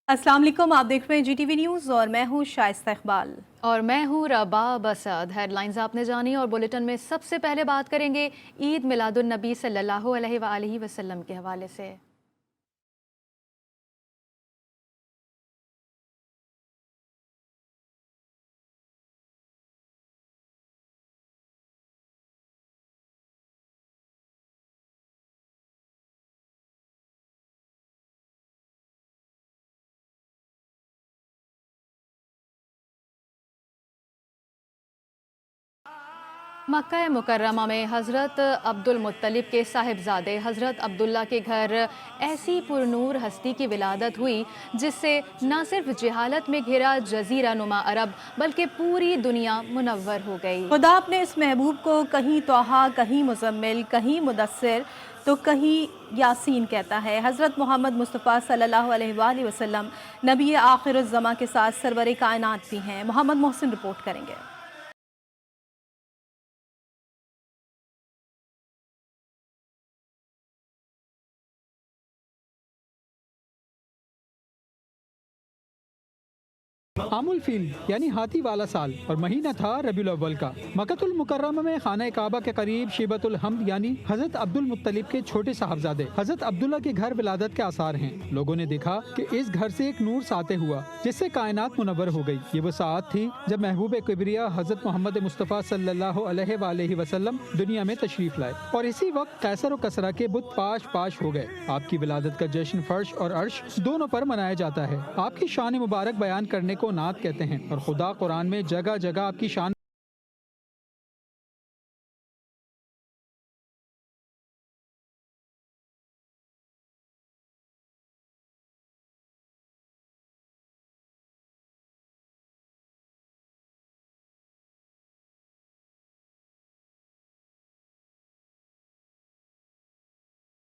अस्सलाम वालेकुम, आप देख रहे हैं GTV न्यूज़ और मैं हूँ शाइस्ता इकबाल। और मैं हूँ रबाब असद। हेडलाइंस आपने जानी और बुलेटिन में सबसे पहले बात करेंगे ईद मिलादुन नबी सल्लल्लाहु अलैहि वसल्लम के हवाले से। मक्का मुकर्रमा में हज़रत अब्दुल मुत्तलिब के साहिबजादे हज़रत अब्दुल्ला के घर ऐसी पुरनूर हस्ती की विलादत हुई जिससे न सिर्फ जहालत में घिरा जजीरा नुमा अरब बल्कि पूरी दुनिया मुनव्वर हो गई। खुदा अपने इस महबूब को कहीं तोहा, कहीं मुज़म्मिल, कहीं मुदस्सिर तो कहीं यासीन कहता है। हज़रत मोहम्मद मुस्तफ़ा सल्लल्लाहु अलैहि वसल्लम नबी आखिरुज़्ज़मा के साथ सरवरे कायनात भी हैं। मोहम्मद मोहसिन रिपोर्ट करेंगे। आमुल फील यानी हाथी वाला साल और महीना था रबीउल अव्वल का। मक्कातुल मुकर्रमा में खाना काबा के करीब शिबतुल हमद यानी हजरत अब्दुल मुत्तलिब के छोटे साहबजादे हजरत अब्दुल्ला के घर विलादत के आसार हैं। लोगों ने देखा कि इस घर से एक नूर साते हुआ जिससे कायनात मुनव्वर हो गई। ये वो सात थी जब महबूब किबरिया हजरत मोहम्मद मुस्तफ़ा सल्लल्लाहु अलैहि वसल्लम दुनिया में तशरीफ लाए और इसी वक्त कैसर और कसरा के बुत पाश पाश हो गए। आपकी विलादत का जश्न फर्श और अर्श दोनों पर मनाया जाता है। आपकी शान मुबारक बयान करने को नात कहते हैं और खुदा कुरान में जगह जगह आपकी शान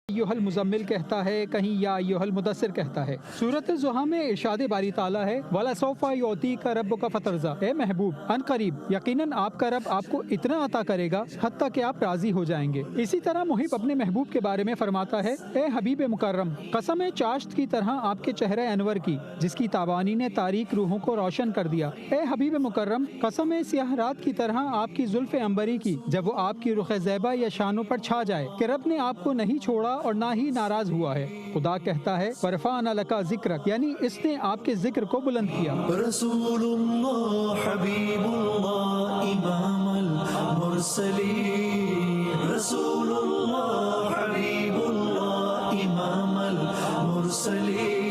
अय्युहल मुज़म्मिल कहता है, कहीं या अय्युहल मुदस्सिर कहता है। सूरत ज़ुहा में इरशाद बारी ताला है, वला सौफा युतीका रब्बुका फतरज़ा, ए महबूब अन करीब यकीनन आपका रब आपको इतना अता करेगा हत्ता कि आप राजी हो जाएंगे। इसी तरह मुहिब अपने महबूब के बारे में फरमाता है, ए हबीब मुकर्रम कसम है चाश्त की तरह आपके चेहरे अनवर की जिसकी ताबानी ने तारीक रूहों को रोशन कर दिया। ए हबीब मुकर्रम कसम है सियाह रात की तरह आपकी जुल्फ़े अंबरी की जब वो आपकी रुख ज़ैबा या शानों पर छा जाए कि रब ने आपको नहीं छोड़ा और ना ही नाराज हुआ है। खुदा कहता है वरफ़अना लका ज़िक्रक यानी इसने आपके जिक्र को बुलंद किया। रसूलुल्लाह हबीबुल्लाह इमामुल मुरसलीन, रसूलुल्लाह हबीबुल्लाह इमामुल मुरसलीन।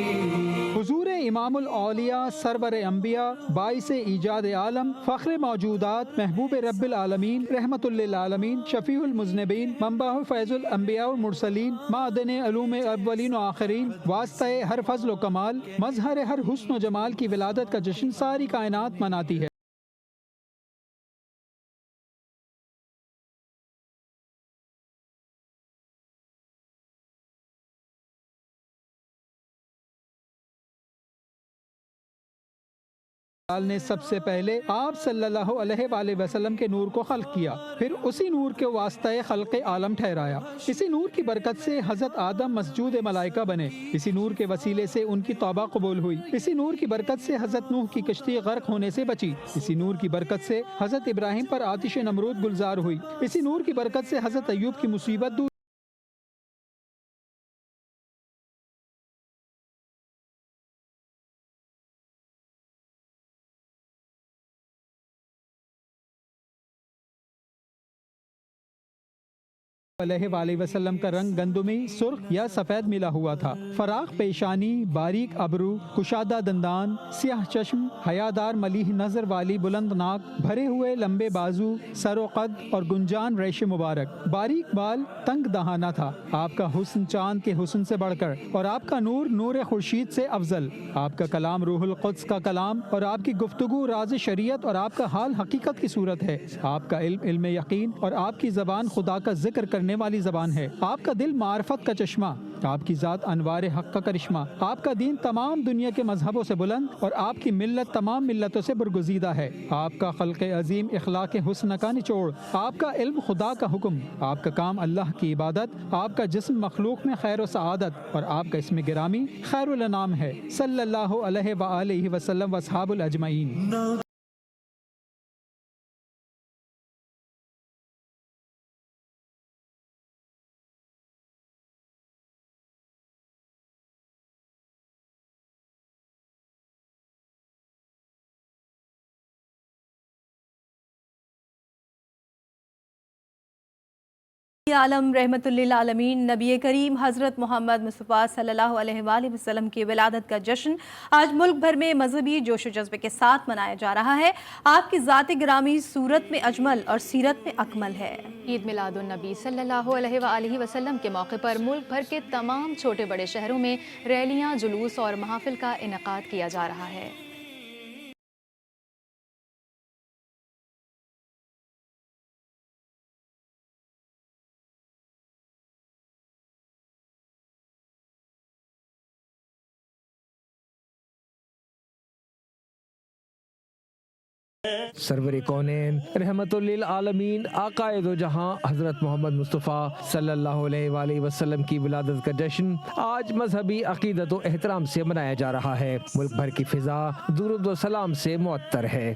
हुजूर इमामुल औलिया सरवर अंबिया बाइस ईजाद आलम फ़ख्र मौजूदात महबूब रब्बिल आलमीन रहमतुल लिल आलमीन शफीउल मुज़निबीन मंबाउ फैज़ुल अंबिया व मुरसलीन मादन अलूम अव्वलीन व आखिरीन वास्ते हर फज़ल व कमाल मज़हर हर हुस्न व जमाल की विलादत का जश्न सारी कायनात मनाती है। ने सबसे पहले आप सल्लल्लाहु अलैहि वसल्लम के नूर को खल्क किया, फिर उसी नूर के वास्ते खल्क़े आलम ठहराया। इसी नूर की बरकत से हज़रत आदम मसजूद मलाइका बने। इसी नूर के वसीले से उनकी तौबा कबूल हुई। इसी नूर की बरकत से हज़रत नूह की कश्ती गर्क होने से बची। इसी नूर की बरकत से हज़रत इब्राहिम पर आतिश नमरूद गुलजार हुई। इसी नूर की बरकत से हज़रत अय्यूब की मुसीबत दूर अलैहि वसल्लम का रंग गंदुमी सुर्ख या सफेद मिला हुआ था। फराख पेशानी, बारीक अबरू, कुशादा दंदान, सियाह चश्म, हयादार मलीह नजर वाली बुलंद नाक, भरे हुए लंबे बाजू, सरो कद और गुंजान रेशे मुबारक, बारीक बाल, तंग दहाना था। आपका हुस्न चांद के हुस्न से बढ़कर और आपका नूर नूर खुर्शीद से अफजल। आपका कलाम रूहुल कुद्स का कलाम और आपकी गुफ्तगू राज शरीयत और आपका हाल हकीकत की सूरत है। आपका इल्म इल्म यकीन और आपकी ज़बान खुदा का जिक्र करने کرنے والی زبان ہے۔ آپ کا دل معرفت کا چشمہ، آپ کی ذات انوار حق کا کرشمہ، آپ کا دین تمام دنیا کے مذہبوں سے بلند اور آپ کی ملت تمام ملتوں سے برگزیدہ ہے۔ آپ کا خلق عظیم اخلاق حسن کا نچوڑ، آپ کا علم خدا کا حکم، آپ کا کام اللہ کی عبادت، آپ کا جسم مخلوق میں خیر و سعادت، اور آپ کا اسم گرامی خیر الانام ہے، صلی اللہ علیہ وآلہ وسلم واصحاب الاجمعین۔ عالم رحمت للعالمین نبی کریم حضرت محمد مصطفیٰ صلی اللہ علیہ وآلہ وسلم کی ولادت کا جشن آج ملک بھر میں مذہبی جوش و جذبے کے ساتھ منایا جا رہا ہے۔ آپ کی ذات گرامی صورت میں اجمل اور سیرت میں اکمل ہے۔ عید میلاد النبی صلی اللہ علیہ وآلہ وسلم کے موقع پر ملک بھر کے تمام چھوٹے بڑے شہروں میں ریلیاں، جلوس اور محافل کا انعقاد کیا جا رہا ہے۔ سرور کونین رحمت للعالمین عقائد و جہاں حضرت محمد مصطفیٰ صلی اللہ علیہ وآلہ وسلم کی ولادت کا جشن آج مذہبی عقیدت و احترام سے منایا جا رہا ہے۔ ملک بھر کی فضا درود و سلام سے معطر ہے۔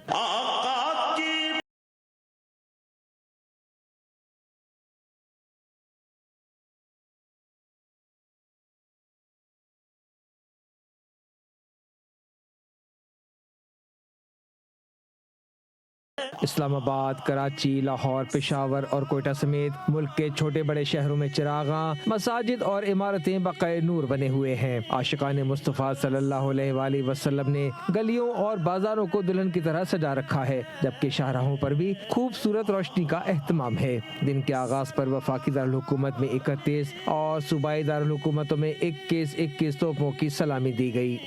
اسلام آباد، کراچی، لاہور، پشاور اور کوئٹہ سمیت ملک کے چھوٹے بڑے شہروں میں چراغاں، مساجد اور عمارتیں بقائے نور بنے ہوئے ہیں۔ عاشقان مصطفیٰ صلی اللہ علیہ وآلہ وسلم نے گلیوں اور بازاروں کو دلہن کی طرح سجا رکھا ہے، جبکہ شاہراہوں پر بھی خوبصورت روشنی کا اہتمام ہے۔ دن کے آغاز پر وفاقی دارالحکومت میں 31 اور صوبائی دارالحکومتوں میں 21 توپوں کی سلامی دی گئی۔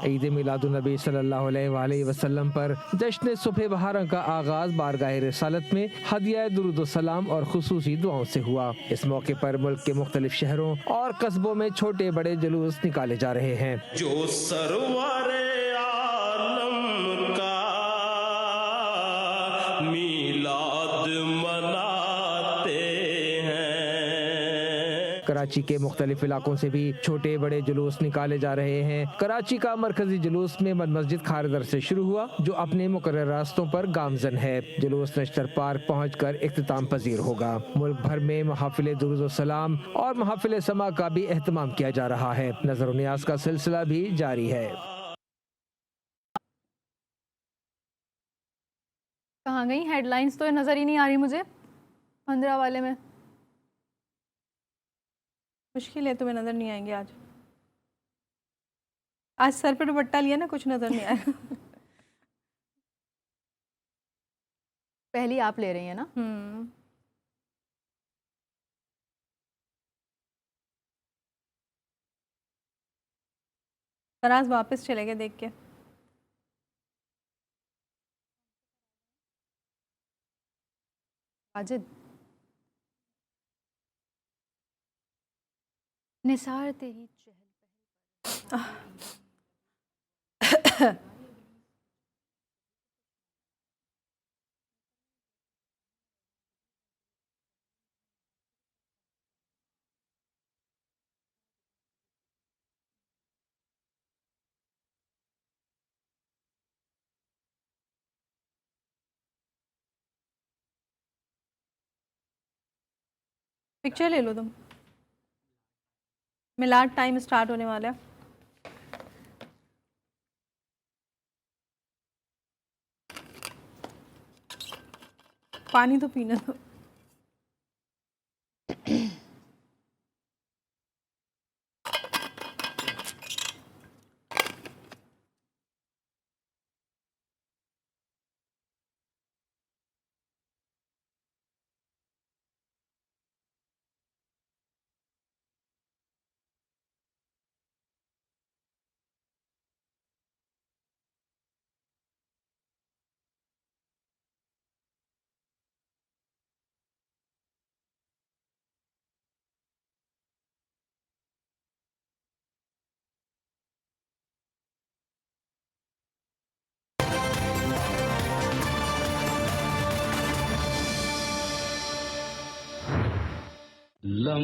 عید میلاد النبی صلی اللہ علیہ وآلہ وسلم پر جشن صبح بہاراں کا آغاز بارگاہ رسالت میں ہدیہ درود و سلام اور خصوصی دعاؤں سے ہوا۔ اس موقع پر ملک کے مختلف شہروں اور قصبوں میں چھوٹے بڑے جلوس نکالے جا رہے ہیں۔ جو سرور عالم کا میلاد مناتے ہیں۔ کراچی کے مختلف علاقوں سے بھی چھوٹے بڑے جلوس نکالے جا رہے ہیں۔ کراچی کا مرکزی جلوس ممد مسجد خاردر سے شروع ہوا، جو اپنے مقرر راستوں پر گامزن ہے۔ جلوس نشتر پارک پہنچ کر اختتام پذیر ہوگا۔ ملک بھر میں محافل درود و سلام اور محافل سما کا بھی اہتمام کیا جا رہا ہے۔ نظر و نیاز کا سلسلہ بھی جاری ہے۔ کہاں گئی ہیڈ لائنز؟ تو نظر ہی نہیں آ رہی مجھے 15 والے میں۔ مشکل ہے، تمہیں نظر نہیں آئیں گے آج سر پہ دوپٹہ لیا نا، کچھ نظر نہیں آیا۔ پہلی آپ لے رہی ہیں نا؟ فراز واپس چلے گئے دیکھ کے۔ واجد نثار تیری چہل پکچر لے لو تم، میلاد ٹائم سٹارٹ ہونے والا ہے۔ پانی تو پینا دو۔ लम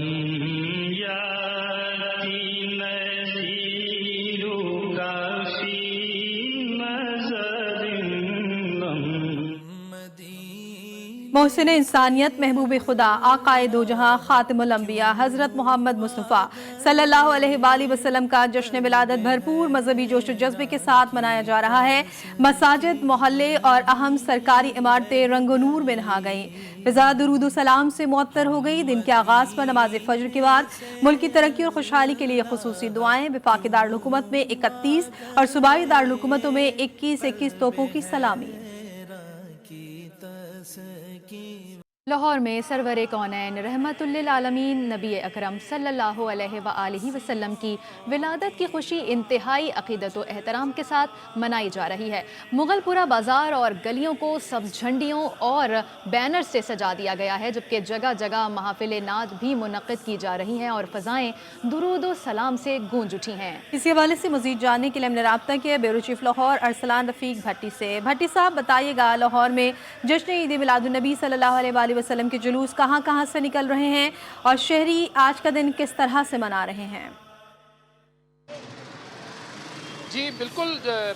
याती नज़ीरुका फी नज़रिन लम। मोहसिन इंसानियत महबूब खुदा आकाए दो जहां खातिमुल अंबिया हज़रत मोहम्मद मुस्तफ़ा सल्लल्लाहु अलैहि वसल्लम का जश्न मिलादत भरपूर मजहबी जोश जज्बे के साथ मनाया जा रहा है। मसाजिद, मोहल्ले और अहम सरकारी इमारतें रंगो नूर में नहा गईं। फिजा दुरूद सलाम से मुअत्तर हो गई। दिन के आगाज़ पर नमाज फजर के बाद मुल्क की तरक्की और खुशहाली के लिए खुसूसी दुआएं। वफाकी दारुल हुकूमत में 31 और सूबाई दारुल हुकूमतों में 21-21 तोपों की सलामी। लाहौर में सरवर कौनैन रहमतुल्लिल आलमीन नबी अकरम सल्लल्लाहु अलैहि वसल्लम की विलादत की खुशी इंतहाई अक़ीदत व एहतराम के साथ मनाई जा रही है। मुगलपुरा बाज़ार और गलियों को सब्ज़ झंडियों और बैनर से सजा दिया गया है, जबकि जगह जगह महफिल नात भी मुनक़्क़िद की जा रही हैं और फ़ज़ाएँ दुरूद व सलाम से गूंज उठी हैं। इसी हवाले से मज़ीद जानने के लिए हमने रब्ता किया ब्यूरो चीफ लाहौर अरसलान रफ़ीक भट्टी से। भट्टी साहब, बताइएगा लाहौर में जश्न ईद मिलादुन्नबी सल्लल्लाहु अलैहि वसल्लम के जुलूस कहाँ कहाँ से निकल रहे हैं और शहरी आज का दिन किस तरह से मना रहे हैं? जी बिल्कुल,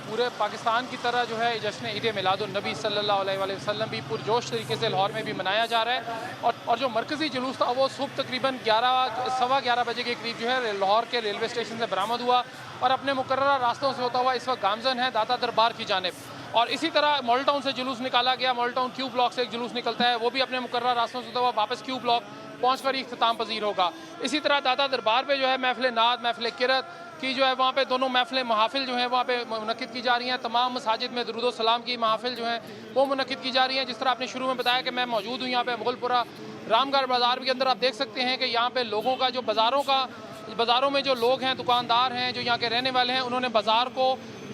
पूरे पाकिस्तान की तरह जो है जश्न ईद मिलादुन्नबी सल्लल्लाहु अलैहि वसल्लम भी पुरजोश तरीके से लाहौर में भी मनाया जा रहा है। और जो मरकज़ी जुलूस था वो सुबह तकरीबन 11-11:15 बजे के करीब जो है लाहौर के रेलवे स्टेशन से बरामद हुआ और अपने मुकर्रर रास्तों से होता हुआ इस वक्त गामजन है दाता दरबार की जानिब। और इसी तरह मॉडल टाउन से जुलूस निकाला गया। मॉडल टाउन क्यू ब्लॉक से एक जुलूस निकलता है, वो भी अपने मुकर्रर रास्तों से होता हुआ वापस क्यू ब्लॉक पहुँचकर इख्तिताम पजीर होगा। इसी तरह दाता दरबार पे जो है महफिल नात, महफिल किरत की जो है वहाँ पे दोनों महफिल महाफिल जो है वहाँ पे मुनक़्क़िद की जा रही हैं। तमाम मसाजिद में दुरूद सलाम की महाफिल जो है वो मुनक़्क़िद की जा रही हैं। जिस तरह आपने शुरू में बताया कि मैं मौजूद हूँ यहाँ पे मुगलपुरा रामगढ़ बाज़ार के अंदर, आप देख सकते हैं कि यहाँ पे लोगों का जो बाज़ारों में जो लोग हैं, दुकानदार हैं, जो यहाँ के रहने वाले हैं, उन्होंने बाज़ार को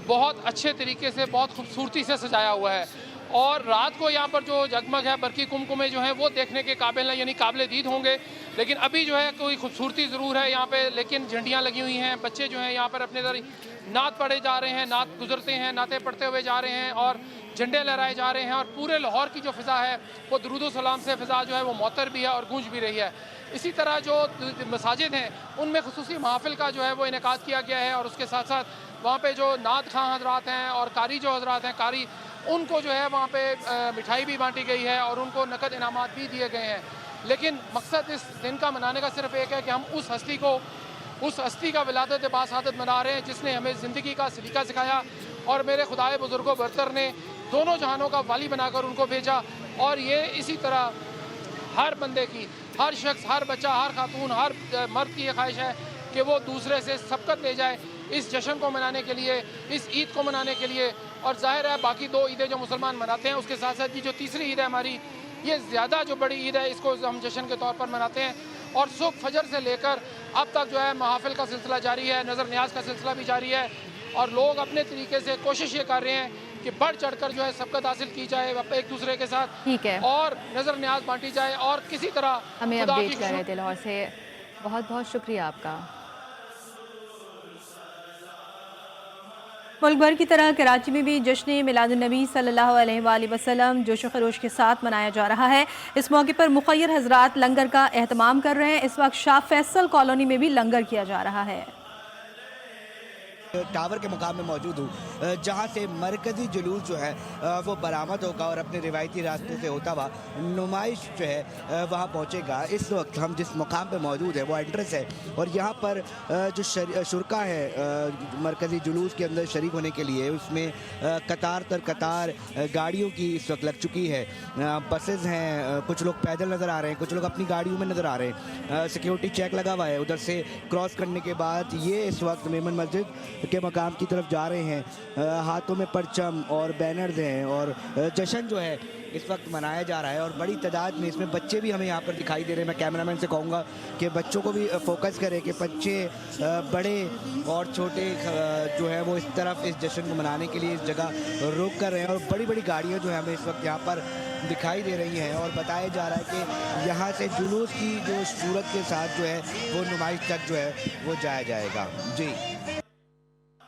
बहुत अच्छे तरीके से, बहुत खूबसूरती से सजाया हुआ है। और रात को यहाँ पर जो जगमग है, बरकी कुमकुमे जो हैं वो देखने के काबिल हैं, यानी काबिल दीद होंगे। लेकिन अभी जो है कोई खूबसूरती ज़रूर है यहाँ पे, लेकिन झंडियाँ लगी हुई हैं। बच्चे जो हैं यहाँ पर अपने नात पढ़े जा रहे हैं, नात गुजरते हैं, नाते पढ़ते हुए जा रहे हैं और झंडे लहराए जा रहे हैं। और पूरे लाहौर की जो फ़िज़ा है वो दुरूद सलाम से फ़िज़ा जो है वो मुअत्तर भी है और गूंज भी रही है। इसी तरह जो मसाजिद हैं उनमें खुसूसी महफिल का जो है वो इनेकाद किया गया है और उसके साथ साथ वहाँ पे जो नात खां हजरात हैं और कारी जो हजरात हैं, कारी, उनको जो है वहाँ पे मिठाई भी बांटी गई है और उनको नकद इनामात भी दिए गए हैं। लेकिन मकसद इस दिन का मनाने का सिर्फ एक है कि हम उस हस्ती का विलादत बासादत मना रहे हैं जिसने हमें ज़िंदगी का सलीका सिखाया और मेरे खुदाए बुजुर्गों बरतर ने दोनों जहानों का वाली बनाकर उनको भेजा। और ये इसी तरह हर बंदे की, हर शख्स, हर बच्चा, हर खातून, हर मर्द की ये ख्वाहिश है कि वो दूसरे से सबकत ले जाए इस जश्न को मनाने के लिए, इस ईद को मनाने के लिए। और जाहिर है बाकी दो ईदें जो मुसलमान मनाते हैं उसके साथ साथ ये जो तीसरी ईद है हमारी, ये ज़्यादा जो बड़ी ईद है, इसको हम जश्न के तौर पर मनाते हैं। और सुबह फजर से लेकर अब तक जो है महाफिल का सिलसिला जारी है, नज़र न्याज का सिलसिला भी जारी है और लोग अपने तरीके से कोशिश ये कर रहे हैं कि बढ़ चढ़कर जो है सबकत हासिल की जाए एक दूसरे के साथ, ठीक है, और नज़र न्याज बांटी जाए और किसी तरह हमें अपडेट कर रहे थे लाहौर से। बहुत बहुत शुक्रिया आपका। मुल्क भर की तरह कराची में भी जश्न मिलादुन्नबी सल्लल्लाहु अलैहि वसल्लम जोश व खरोश के साथ मनाया जा रहा है। इस मौके पर मुखय्यर हजरात लंगर का एहतमाम कर रहे हैं। इस वक्त शाह फैसल कॉलोनी में भी लंगर किया जा रहा है। टावर के मुकाम में मौजूद हूँ जहाँ से मरकज़ी जुलूस जो है वो बरामद होगा और अपने रिवायती रास्ते से होता हुआ नुमाइश जो है वहाँ पहुँचेगा। इस वक्त हम जिस मुकाम पे मौजूद है वो एंट्रेंस है और यहाँ पर जो शुरका है मरकज़ी जुलूस के अंदर शरीक होने के लिए, उसमें कतार तर कतार गाड़ियों की इस वक्त लग चुकी है। बसेज़ हैं, कुछ लोग पैदल नज़र आ रहे हैं, कुछ लोग अपनी गाड़ियों में नज़र आ रहे हैं। सिक्योरिटी चेक लगा हुआ है। उधर से क्रॉस करने के बाद ये इस वक्त मेमन मस्जिद के मकाम की तरफ जा रहे हैं। हाथों में परचम और बैनर्स हैं और जश्न जो है इस वक्त मनाया जा रहा है और बड़ी तादाद में इसमें बच्चे भी हमें यहाँ पर दिखाई दे रहे हैं। मैं कैमरामैन से कहूँगा कि बच्चों को भी फोकस करें कि बच्चे, बड़े और छोटे जो है वो इस तरफ इस जश्न को मनाने के लिए इस जगह रुक कर रहे हैं और बड़ी बड़ी गाड़ियाँ जो है हमें इस वक्त यहाँ पर दिखाई दे रही हैं और बताया जा रहा है कि यहाँ से जुलूस की जो सूरत के साथ जो है वो नुमाइश तक जो है वो जाया जाएगा। जी।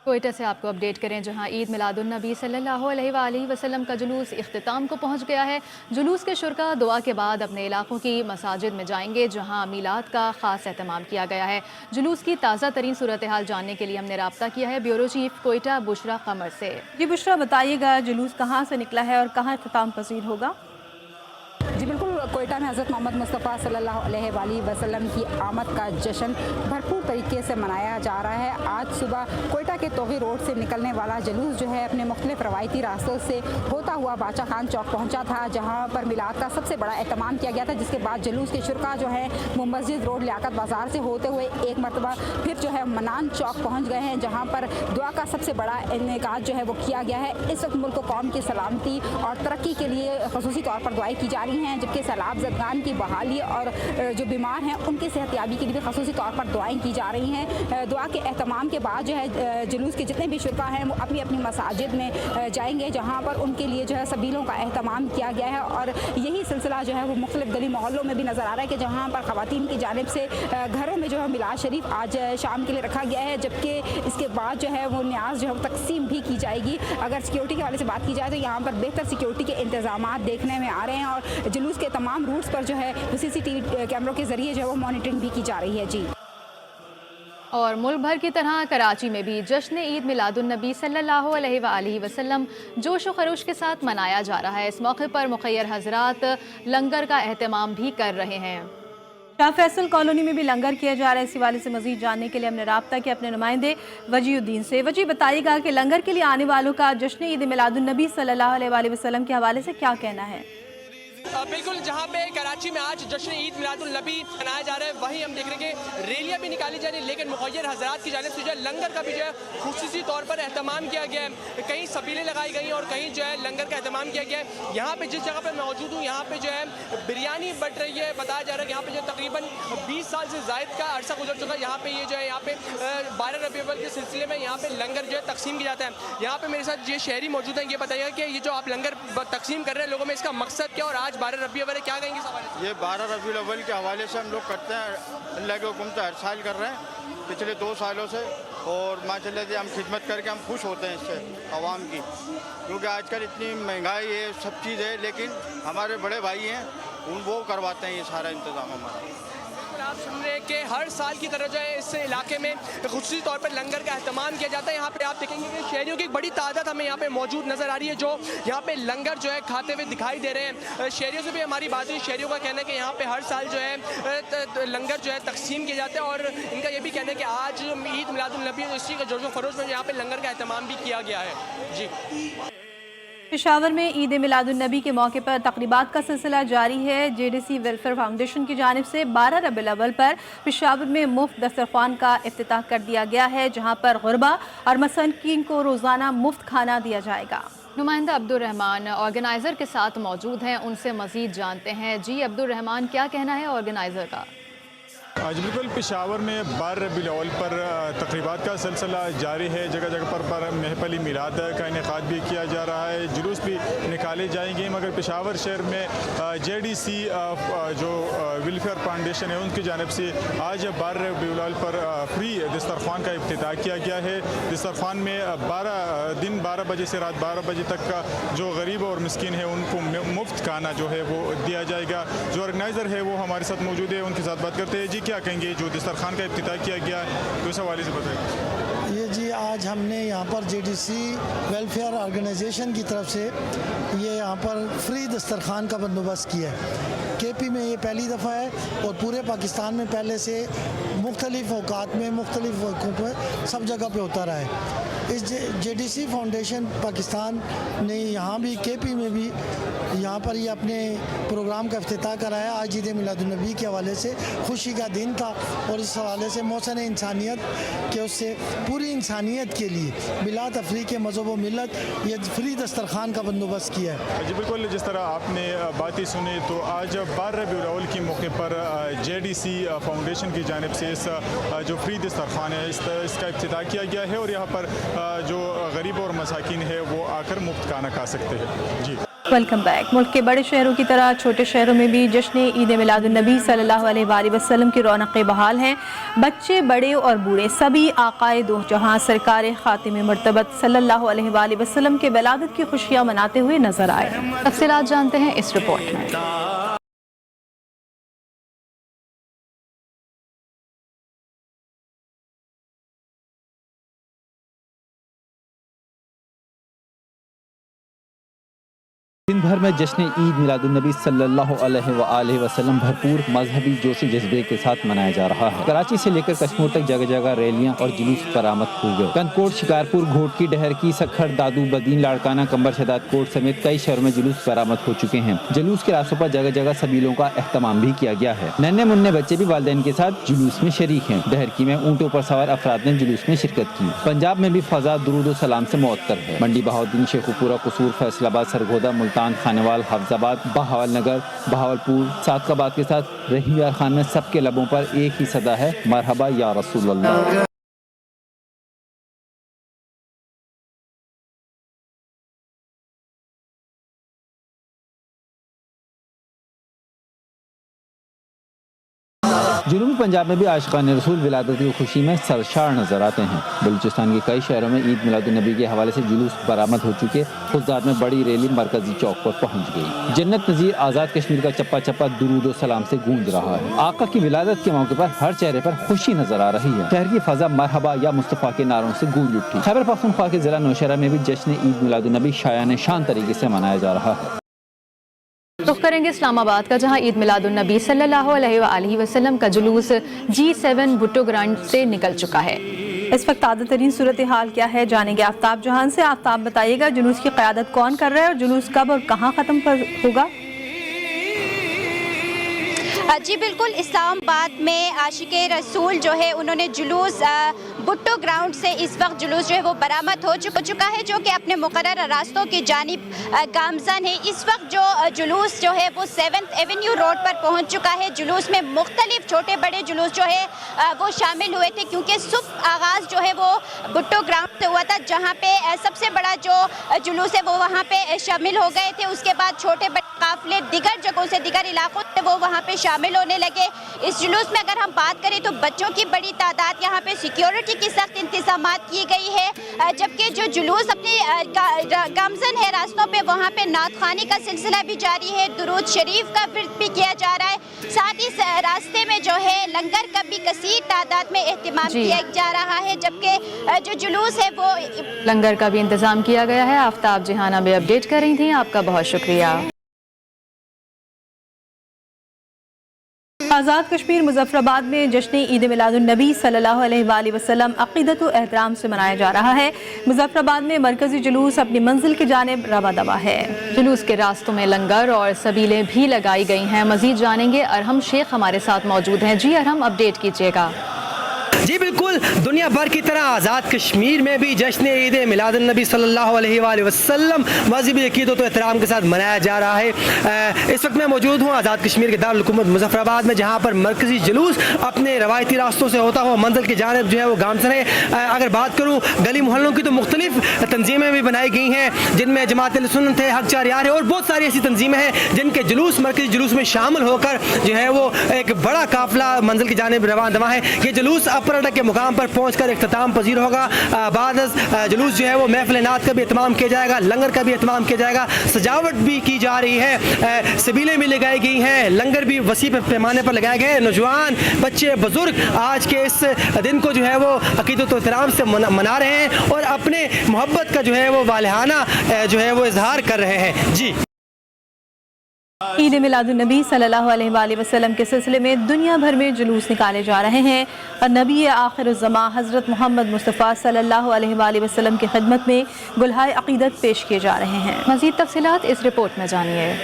कोयटा से आपको अपडेट करें, जहां ईद मिलादुन्नबी सल्लल्लाहु अलैहि वसल्लम का जुलूस इख्तिताम को पहुंच गया है। जुलूस के शुरका दुआ के बाद अपने इलाकों की मसाजिद में जाएंगे, जहां मीलाद का ख़ास एहतमाम किया गया है। जुलूस की ताज़ा तरीन सूरत हाल जानने के लिए हमने रब्ता किया है ब्यूरो चीफ कोयटा बुशरा कमर से। जी बुशरा, बताइएगा जुलूस कहाँ से निकला है और कहाँ इख्तिताम पसीर होगा? जी बिल्कुल, कोयटा में हज़रत मोहम्मद मुस्तफ़ा सल्लल्लाहु अलैहि वसल्लम की आमद का जश्न भरपूर तरीके से मनाया जा रहा है। आज सुबह कोयटा के तोगी रोड से निकलने वाला जुलूस जो है अपने मुख्तलिफ रवायती रास्तों से होता हुआ बादशाह खान चौक पहुंचा था, जहां पर मिलाद का सबसे बड़ा एहतमाम किया गया था। जिसके बाद जुलूस के शुरका जो है वो मस्जिद रोड लियाकत बाज़ार से होते हुए एक मरतबा फिर जो है मनान चौक पहुँच गए हैं, जहाँ पर दुआ का सबसे बड़ा इनेकाद जो है वो किया गया है। इस वक्त मुल्क कौम की सलामती और तरक्की के लिए ख़ुसूसी तौर पर दुआएं की जा रही हैं, जबकि सैलाब ज़दगान की बहाली और जो बीमार हैं उनकी सेहतयाबी के लिए भी ख़ुसूसी तौर पर दुआएं की जा रही हैं। दुआ के एहतमाम के बाद जो है जुलूस के जितने भी शुरका हैं वो अपनी अपनी मसाजिद में जाएंगे, जहाँ पर उनके लिए जो है सबीलों का एहतमाम किया गया है। और यही सिलसिला जो है वो मुख्तलिफ गली मोहल्लों में भी नज़र आ रहा है कि जहाँ पर ख़वातीन की जानिब से घरों में जो है मिलाद शरीफ आज शाम के लिए रखा गया है, जबकि इसके बाद जो है वो न्याज जो है तकसीम भी की जाएगी। अगर सिक्योरिटी के हवाले से बात की जाए तो यहाँ पर बेहतर सिक्योरिटी के इंतजाम देखने में आ रहे हैं और जुलूस के तमाम रूट्स पर जो है CCTV कैमरों के जरिए जो है वो मॉनिटरिंग भी की जा रही है। जी, और मुल्क भर की तरह कराची में भी जश्न ईद मिलादुन्नबी सल्लल्लाहु अलैहि वसल्लम जोश व खरोश के साथ मनाया जा रहा है। इस मौके पर मुखय्यर हजरात लंगर का एहतमाम भी कर रहे हैं। शाह फैसल कॉलोनी में भी लंगर किया जा रहा है। इस हवाले से मजीद जानने के लिए हमने रब्ता किया अपने नुमाइंदे वजीउद्दीन से। वजी, बताइएगा कि लंगर के लिए आने वालों का जश्न ईद मिलादुन्नबी सल्लल्लाहु अलैहि वसल्लम के हवाले से क्या कहना है? बिल्कुल, जहाँ पे कराची में आज जश्न ईद मिलादुन्नबी मनाया जा रहा है, वहीं हम देख रहे हैं कि रैलियाँ भी निकाली जा रही है, लेकिन मुखय्यर हजरात की जानिब से जो है लंगर का भी जो है खुसूसी तौर पर एहतमाम किया गया है। कहीं सबीलें लगाई गई और कहीं जो है लंगर का एहतमाम किया गया है। यहाँ पे जिस जगह पर मौजूद हूँ, यहाँ पे जो है बिरयानी बट रही है। बताया जा रहा है कि यहाँ पे जो तकरीबन 20 साल से ज़ायद का अरसा गुजर चुका है। यहाँ पे ये जो है यहाँ पे 12 रबीउल अव्वल के सिलसिले में यहाँ पे लंगर जो है तकसीम किया जाता है। यहाँ पे मेरे साथ ये शहरी मौजूद हैं, ये बताइएगा कि ये जो आप लंगर तकसीम कर रहे हैं लोगों में, इसका मकसद क्या और आज 12 रबीउल अव्वल क्या कहेंगे इस हवाले से? ये 12 रबीउल अव्वल के हवाले से हम लोग करते हैं। अल्लाह के हुक्म से हर साल कर रहे हैं पिछले 2 सालों से, और माशाल्लाह से हम खिदमत करके हम खुश होते हैं इससे आवाम की, क्योंकि आजकल इतनी महंगाई है, सब चीज़ है, लेकिन हमारे बड़े भाई हैं वो करवाते हैं ये सारा इंतज़ाम हमारा। आप सुन रहे हैं कि हर साल की तरह जो है इस इलाके में खुसूसी तौर पर लंगर का एहतमाम किया जाता है। यहाँ पे आप देखेंगे कि शहरियों की एक बड़ी तादाद हमें यहाँ पे मौजूद नज़र आ रही है, जो यहाँ पे लंगर जो है खाते हुए दिखाई दे रहे हैं। शहरियों से भी हमारी बात हुई, शहरियों का कहना है कि यहाँ पे हर साल जो है लंगर जो है तकसीम किए जाते हैं, और इनका ये भी कहना है कि आज ईद मिलादुन्नबी इसी का जोश व खरोश में यहाँ पे लंगर का एहतमाम भी किया गया है। जी, पेशावर में ईद मिलादुन्नबी के मौके पर तकरीबात का सिलसिला जारी है। JDC वेलफेयर फाउंडेशन की जानिब से 12 रबीउल अव्वल पर पेशावर में मुफ्त दस्तरखान का इफ्तिताह कर दिया गया है, जहां पर गुरबा और मसाकीन को रोज़ाना मुफ्त खाना दिया जाएगा। नुमाइंदा अब्दुल रहमान ऑर्गेनाइज़र के साथ मौजूद हैं, उनसे मज़ीद जानते हैं। जी अब्दुल रहमान, क्या कहना है ऑर्गेनाइज़र का? आज बिल्कुल पेशावर में 12 रबीउल अव्वल पर तकरीबात का सिलसिला जारी है। जगह जगह पर महफिल मिलाद का इनेकाद भी किया जा रहा है, जुलूस भी निकाले जाएंगे। मगर पेशावर शहर में JDC जो वेलफेयर फाउंडेशन है उनकी जानिब से आज 12 रबीउल अव्वल पर फ्री दस्तरखान का इफ्तिताह किया गया है। दस्तरखान में 12 बजे से रात 12 बजे तक का जो गरीब और मिस्किन है उनको मुफ्त खाना जो है वो दिया जाएगा। जो ऑर्गेनाइज़र है वो हमारे साथ मौजूद है, उनके साथ बात करते हैं। जी, क्या कहेंगे जो दस्तरखान का इफ्तिताह किया गया तो इस हवाले से बताएं। ये जी, आज हमने यहाँ पर JDC वेलफेयर ऑर्गेनाइजेशन की तरफ से ये यहाँ पर फ्री दस्तरखान का बंदोबस्त किया है। KP में ये पहली दफ़ा है और पूरे पाकिस्तान में पहले से मुख्तलिफ़ औकात में मुख्तलिफ़ वक़्तों पर सब जगह पे होता रहा है। इस JDC फाउंडेशन पाकिस्तान ने यहाँ भी KP में भी यहाँ पर ये अपने प्रोग्राम का इफ्तिताह कराया। आज ईद मिलादुन्नबी के हवाले से खुशी का दिन था और इस हवाले से मौसम इंसानियत के उससे पूरी इंसानियत के लिए बिला तफरीक के मज़हब व मिलत ये फ्री दस्तरखान का बंदोबस्त किया है। जी बिल्कुल, जिस तरह आपने बातें सुनी तो आज 12 रबीउल अव्वल के मौके पर JDC फाउंडेशन की जानिब से इस जो फ्री दस्तरखान है इसका इफ्तिताह किया गया है, और यहाँ पर जो गरीब और मसाकिन है वो आकर मुफ्त खाना खा सकते हैं। जी, वेलकम बैक। मुल्क के बड़े शहरों की तरह छोटे शहरों में भी जश्न ईद मिलादुन्नबी सल्लल्लाहु अलैहि वसल्लम की रौनकें बहाल हैं। बच्चे बड़े और बूढ़े सभी आकाए दो जहां सरकार खातिम मर्तबत सल्लल्लाहु अलैहि वसल्लम के विलादत की खुशियां मनाते हुए नजर आए। तफसीलात जानते हैं इस रिपोर्ट में। दिन भर में जश्न ईद मिलादुन्नबी सल्लल्लाहु अलैहि वसल्लम भरपूर मजहबी जोश जज्बे के साथ मनाया जा रहा है। कराची से लेकर कश्मीर तक जगह जगह रैलियां और जुलूस बरामद हुए गए। कनकोट, शिकारपुर, घोटकी, डहरकी, सखर, दादू, बदीन, लाड़काना, कंबर, शहदाद कोट समेत कई शहरों में जुलूस बरामद हो चुके हैं। जुलूस के रास्तों पर जगह जगह सबीलों का एहतमाम भी किया गया है। नन्हे मुन्ने बच्चे भी वालिदैन के साथ जुलूस में शरीक हैं। डहरकी में ऊंटों पर सवार अफराद ने जुलूस में शिरकत की। पंजाब में भी फजा दुरूद सलाम से मुअत्तर है। मंडी, बहाउद्दीन, शेखुपुरा, कसूर, फैसलाबाद, सरगोदा, मुल्तान, खानेवाल, हफ्जाबाद, बहावल नगर, बहावलपुर, सादकाबाद के साथ रहीम यार खान में सबके लबों पर एक ही सदा है, मरहबा या रसूल अल्लाह। जनूबी पंजाब में भी आशिकान रसूल विलादत की खुशी में सरशार नजर आते हैं। बलूचिस्तान के कई शहरों में ईद मिलादुन्नबी के हवाले से जुलूस बरामद हो चुके। खुदार में बड़ी रैली मरकजी चौक पर पहुंच गई। जन्नत नजीर आज़ाद कश्मीर का चप्पा चप्पा दुरूद सलाम से गूंज रहा है। आका की विलादत के मौके पर हर चेहरे पर खुशी नजर आ रही है। शहर की फजा मरहबा या मुस्तफ़ा के नारों से गूंज उठी। खैबर पख्तूनख्वा के जिला नौशहरा में भी जश्न ईद मिलादुन्नबी शायान शान तरीके से मनाया जा रहा है। रुख करेंगे इस्लामाबाद का, जहां ईद मिलादुन्नबी सल्लल्लाहु अलैहि वसल्लम का जुलूस G7 भुट्टो ग्राउंड से निकल चुका है। इस वक्त ताज़ा तरीन सूरत हाल क्या है जानेंगे आफ्ताब जहान से। आफ्ताब बताइएगा, जुलूस की क़यादत कौन कर रहा है और जुलूस कब और कहाँ ख़त्म होगा? जी बिल्कुल, इस्लामाबाद में आशिक़े रसूल जो है उन्होंने जुलूस भुट्टो ग्राउंड से इस वक्त जुलूस जो है वो बरामद हो चुका है, जो कि अपने मुकर्रर रास्तों की जानिब गामज़न है। इस वक्त जो जुलूस जो है वो 7th एवेन्यू रोड पर पहुंच चुका है। जुलूस में मुख्तलिफ छोटे बड़े जुलूस जो है वो शामिल हुए थे, क्योंकि सुबह आगाज़ जो है वो भुट्टो ग्राउंड से हुआ था, जहाँ पे सबसे बड़ा जो जुलूस है वो वहाँ पे शामिल हो गए थे। उसके बाद छोटे बड़े काफ़िले दिगर जगहों से, दिगर इलाकों से वो वहाँ पे शामिल होने लगे। इस जुलूस में अगर हम बात करें तो बच्चों की बड़ी तादाद, यहाँ पे सिक्योरिटी की सख्त इंतजामात की गई है, जबकि जो जुलूस अपने गामज़न है रास्तों पे, वहाँ पे नात ख़्वानी का सिलसिला भी जारी है, दुरूद शरीफ का विर्द भी किया जा रहा है। साथ ही रास्ते में जो है लंगर का भी कसीर तादाद में एहतमाम किया जा रहा है, जबकि जो जुलूस है वो लंगर का भी इंतज़ाम किया गया है। आफ्ताब जिहाना भी अपडेट कर रही थी, आपका बहुत शुक्रिया। आज़ाद कश्मीर मुजफ्फराबाद में जश्न ईद मिलादुन्नबी सल्लल्लाहु अलैहि वसल्लम अक़ीदत व एहतराम से मनाया जा रहा है। मुजफ्फराबाद में मरकजी जुलूस अपनी मंजिल की जानिब रवा दवा है। जुलूस के रास्तों में लंगर और सबीलें भी लगाई गई हैं। मजीद जानेंगे, अरहम शेख हमारे साथ मौजूद हैं। जी अरहम, अपडेट कीजिएगा। जी बिल्कुल, दुनिया भर की तरह आज़ाद कश्मीर में भी जश्न ईद मिलादुन्नबी सल्लल्लाहु अलैहि वसल्लम मज़हबी अक़ीदत व एहतराम के साथ मनाया जा रहा है। इस वक्त मैं मौजूद हूँ आज़ाद कश्मीर के दारुल हुकूमत मुजफ्फराबाद में, जहाँ पर मरकज़ी जुलूस अपने रवायती रास्तों से होता हुआ मंजिल की जानिब जो है वो गामज़न है। अगर बात करूँ गली मोहल्लों की तो मुख्तलिफ तंजीमें भी बनाई गई हैं, जिनमें जमात अहले सुन्नत है, हक चार यार है और बहुत सारी ऐसी तंजीमें हैं जिनके जुलूस मरकज़ी जुलूस में शामिल होकर जो है वो एक बड़ा काफ़िला मंजिल की जानिब रवाना दवा है। ये जुलूस अपरडा के मुकाम पर पहुंचकर इख्तिताम पजीर होगा। बाद जुलूस जो है वो महफिल नात का भी एहतमाम किया जाएगा, लंगर का भी एहतमाम किया जाएगा, सजावट भी की जा रही है, सबीलें भी लगाई गई हैं, लंगर भी वसी पैमाने पर लगाए गए हैं। नौजवान, बच्चे, बुजुर्ग आज के इस दिन को जो है वो अक़ीदत व एहतराम से मना रहे हैं और अपने मोहब्बत का जो है वो वालिहाना जो है वो इजहार कर रहे हैं। जी, ईद मिलादुन्नबी सल्लल्लाहु अलैहि वसल्लम के सिलसिले में दुनिया भर में जुलूस निकाले जा रहे हैं और नबी आखिरुज़्ज़मा हज़रत मोहम्मद मुस्तफ़ा सल्लल्लाहु अलैहि वसल्लम की खिदमत में गुलहाए अक़ीदत पेश किए जा रहे हैं। मज़ीद तफ़सीलात इस रिपोर्ट में जानिए।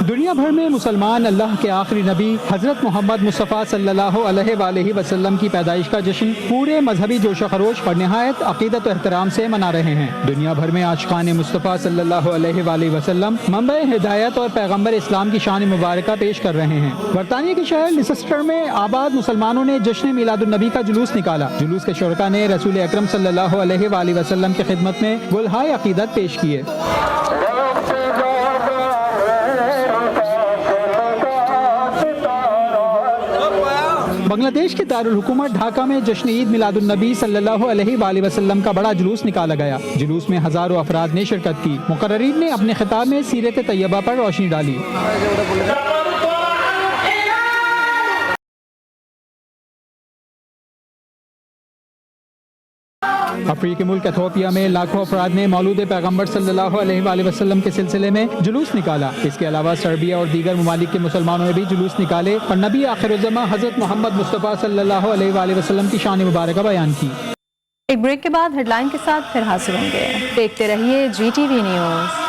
दुनिया भर में मुसलमान अल्लाह के आखिरी नबी हज़रत मोहम्मद मुस्तफ़ा सल्लल्लाहु अलैहि वसल्लम की पैदाइश का जश्न पूरे मजहबी जोश खरोश और नहायत अकीदत और एहतराम से मना रहे हैं। दुनिया भर में आशिकान मुस्तफ़ा सल्लल्लाहु अलैहि वसल्लम मंबे हिदायत और पैगम्बर इस्लाम की शान मुबारक पेश कर रहे हैं। बरतानिया के शहर लिसेस्टर में आबाद मुसलमानों ने जश्न मिलादुन नबी का जुलूस निकाला। जुलूस के शुरका ने रसूल अकरम सल्लल्लाहु अलैहि वसल्लम की खिदमत में गुलहाए अकीदत पेश किए। बांग्लादेश के दारुल हुकूमत ढाका में जश्न ईद मिलादुन नबी सल्लल्लाहु अलैहि वसल्लम का बड़ा जुलूस निकाला गया। जुलूस में हजारों अफराद ने शिरकत की। मुकर्ररीन ने अपने खिताब में सीरत तैयबा पर रोशनी डाली। अफ्रीकी मुल्क एथोपिया में लाखों अफराद ने मौलूद पैगम्बर सल्लल्लाहु अलैहि वसल्लम के सिलसिले में जुलूस निकाला। इसके अलावा सर्बिया और दीगर ममालिक के मुसलमानों ने भी जुलूस निकाले और नबी आखिरुज़्ज़मा हज़रत मोहम्मद मुस्तफ़ा सल्लल्लाहु अलैहि वसल्लम की शान मुबारक बयान की। एक ब्रेक के बाद हेडलाइन के साथ फिर हाजिर होंगे। देखते रहिए GTV न्यूज़।